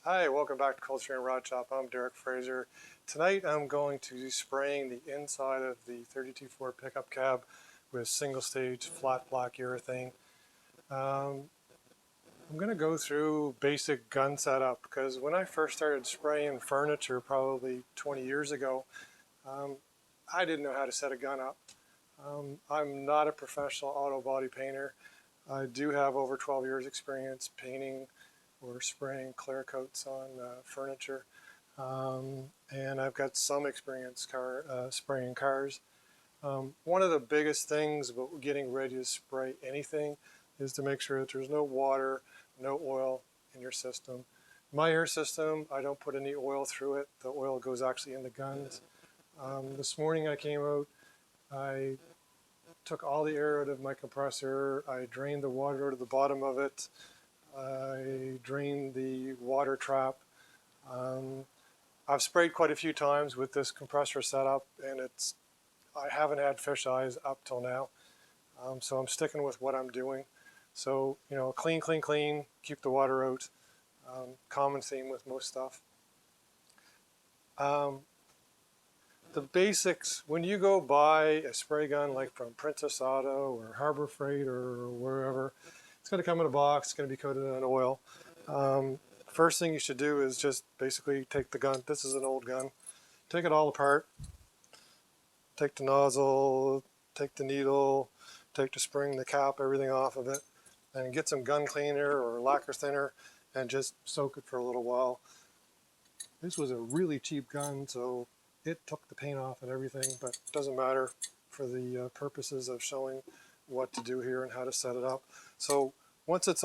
Hi, welcome back to Coldstream Rod Shop. I'm Derek Fraser. Tonight I'm going to be spraying the inside of the 32 Ford pickup cab with single stage flat black urethane. I'm going to go through basic gun setup because when I first started spraying furniture probably 20 years ago, I didn't know how to set a gun up. I'm not a professional auto body painter. I do have over 12 years experience painting or spraying clear coats on furniture. And I've got some experience spraying cars. One of the biggest things about getting ready to spray anything is to make sure that there's no water, no oil in your system. My air system, I don't put any oil through it. The oil goes actually in the guns. This morning I came out, I took all the air out of my compressor, I drained the water out of the bottom of it, I drained the water trap. I've sprayed quite a few times with this compressor setup, and I haven't had fish eyes up till now. So I'm sticking with what I'm doing. So, clean, clean, clean, keep the water out. Common theme with most stuff. The basics, when you go buy a spray gun like from Princess Auto or Harbor Freight or wherever, it's going to come in a box, it's going to be coated in oil. First thing you should do is just basically take the gun. This is an old gun. Take it all apart. Take the nozzle, take the needle, take the spring, the cap, everything off of it, and get some gun cleaner or lacquer thinner and just soak it for a little while. This was a really cheap gun, so it took the paint off and everything, but it doesn't matter for the purposes of showing what to do here and how to set it up. So once it's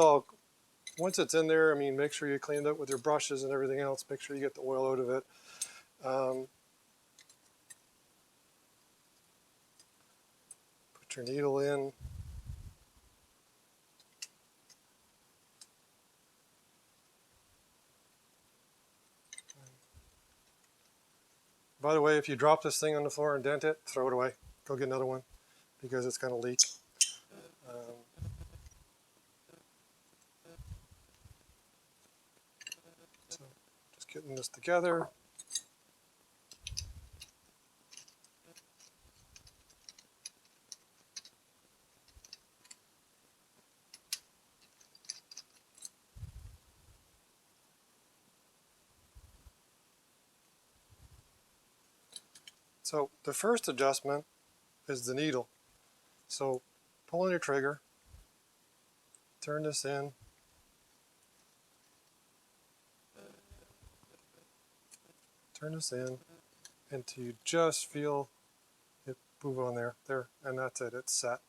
in there, make sure you clean it up with your brushes and everything else. Make sure you get the oil out of it. Put your needle in. By the way, if you drop this thing on the floor and dent it, throw it away. Go get another one because it's going to leak. So just getting this together. So the first adjustment is the needle. So pull on your trigger, turn this in, until you just feel it move on there, and that's it, it's set.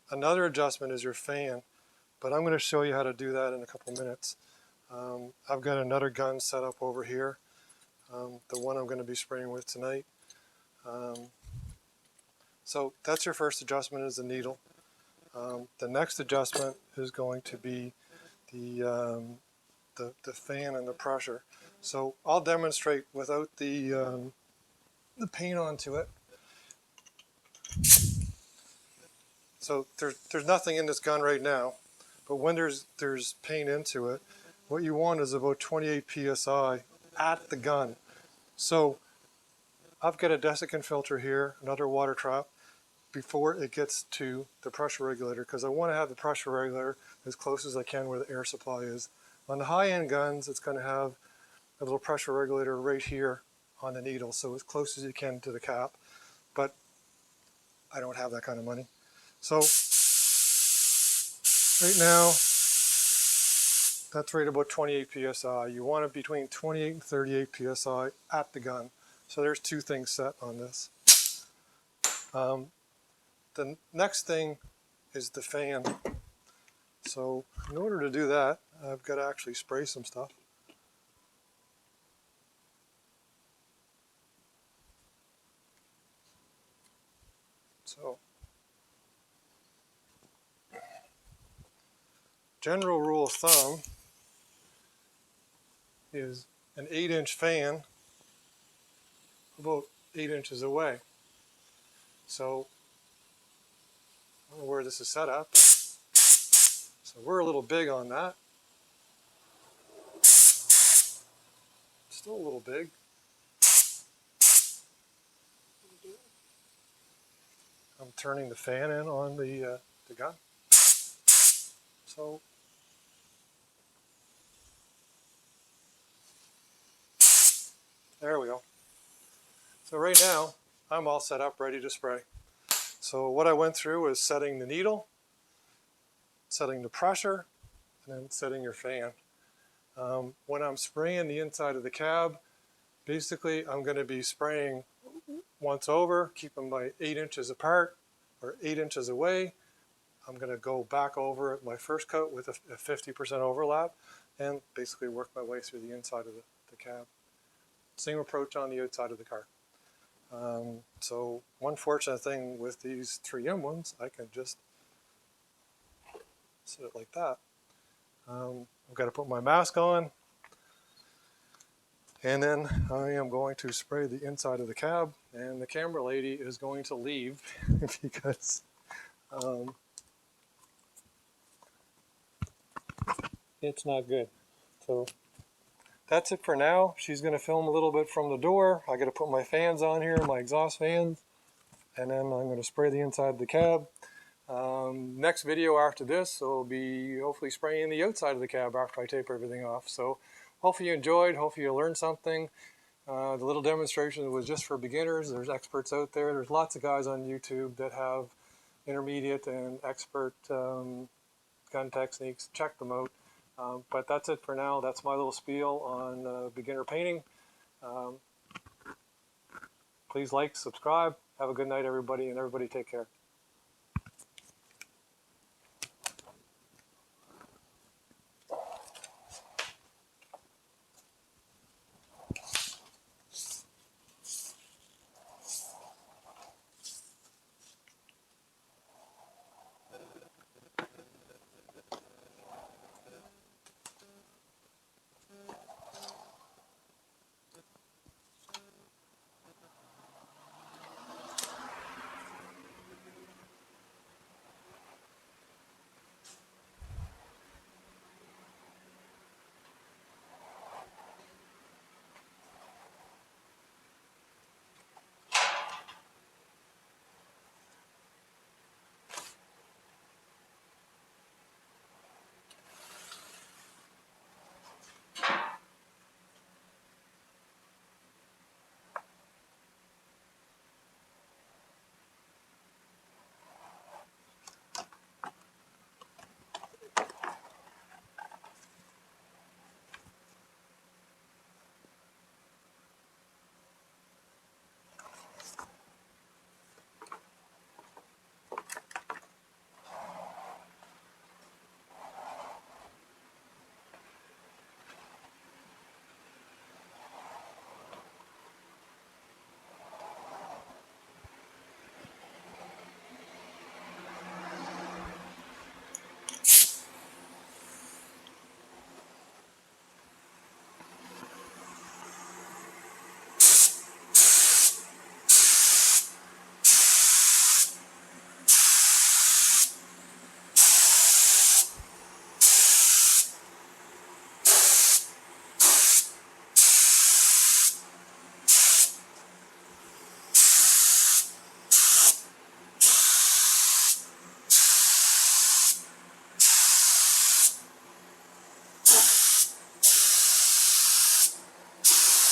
Another adjustment is your fan, but I'm going to show you how to do that in a couple minutes. I've got another gun set up over here, the one I'm going to be spraying with tonight. So that's your first adjustment, is the needle. The next adjustment is going to be the fan and the pressure. So I'll demonstrate without the paint onto it. So there's nothing in this gun right now, but when there's paint into it, what you want is about 28 psi at the gun. So I've got a desiccant filter here, another water trap, before it gets to the pressure regulator, because I want to have the pressure regulator as close as I can where the air supply is. On the high-end guns, it's going to have a little pressure regulator right here on the needle, so as close as you can to the cap, but I don't have that kind of money. So right now, that's right about 28 psi. You want it between 28 and 38 psi at the gun. So there's two things set on this. The next thing is the fan. So in order to do that, I've got to actually spray some stuff. So general rule of thumb is an 8-inch fan about 8 inches away. So I don't know where this is set up, so we're a little big on that. still a little big. I'm turning the fan in on the gun. So there we go. So right now I'm all set up, ready to spray. So what I went through is setting the needle, setting the pressure, and then setting your fan. When I'm spraying the inside of the cab, basically I'm going to be spraying once over, keeping my 8 inches apart or 8 inches away. I'm going to go back over at my first coat with a 50% overlap and basically work my way through the inside of the cab. Same approach on the outside of the car. So one fortunate thing with these 3M ones, I can just set it like that. I've got to put my mask on, and then I am going to spray the inside of the cab, and the camera lady is going to leave because it's not good. So that's it for now. She's going to film a little bit from the door. I got to put my fans on here, my exhaust fans, and then I'm going to spray the inside of the cab. Next video after this will be hopefully spraying the outside of the cab after I tape everything off. So hopefully you enjoyed, hopefully you learned something. The little demonstration was just for beginners. There's experts out there. There's lots of guys on YouTube that have intermediate and expert gun techniques. Check them out. But that's it for now. That's my little spiel on beginner painting. Please like, subscribe. Have a good night, everybody, and everybody take care.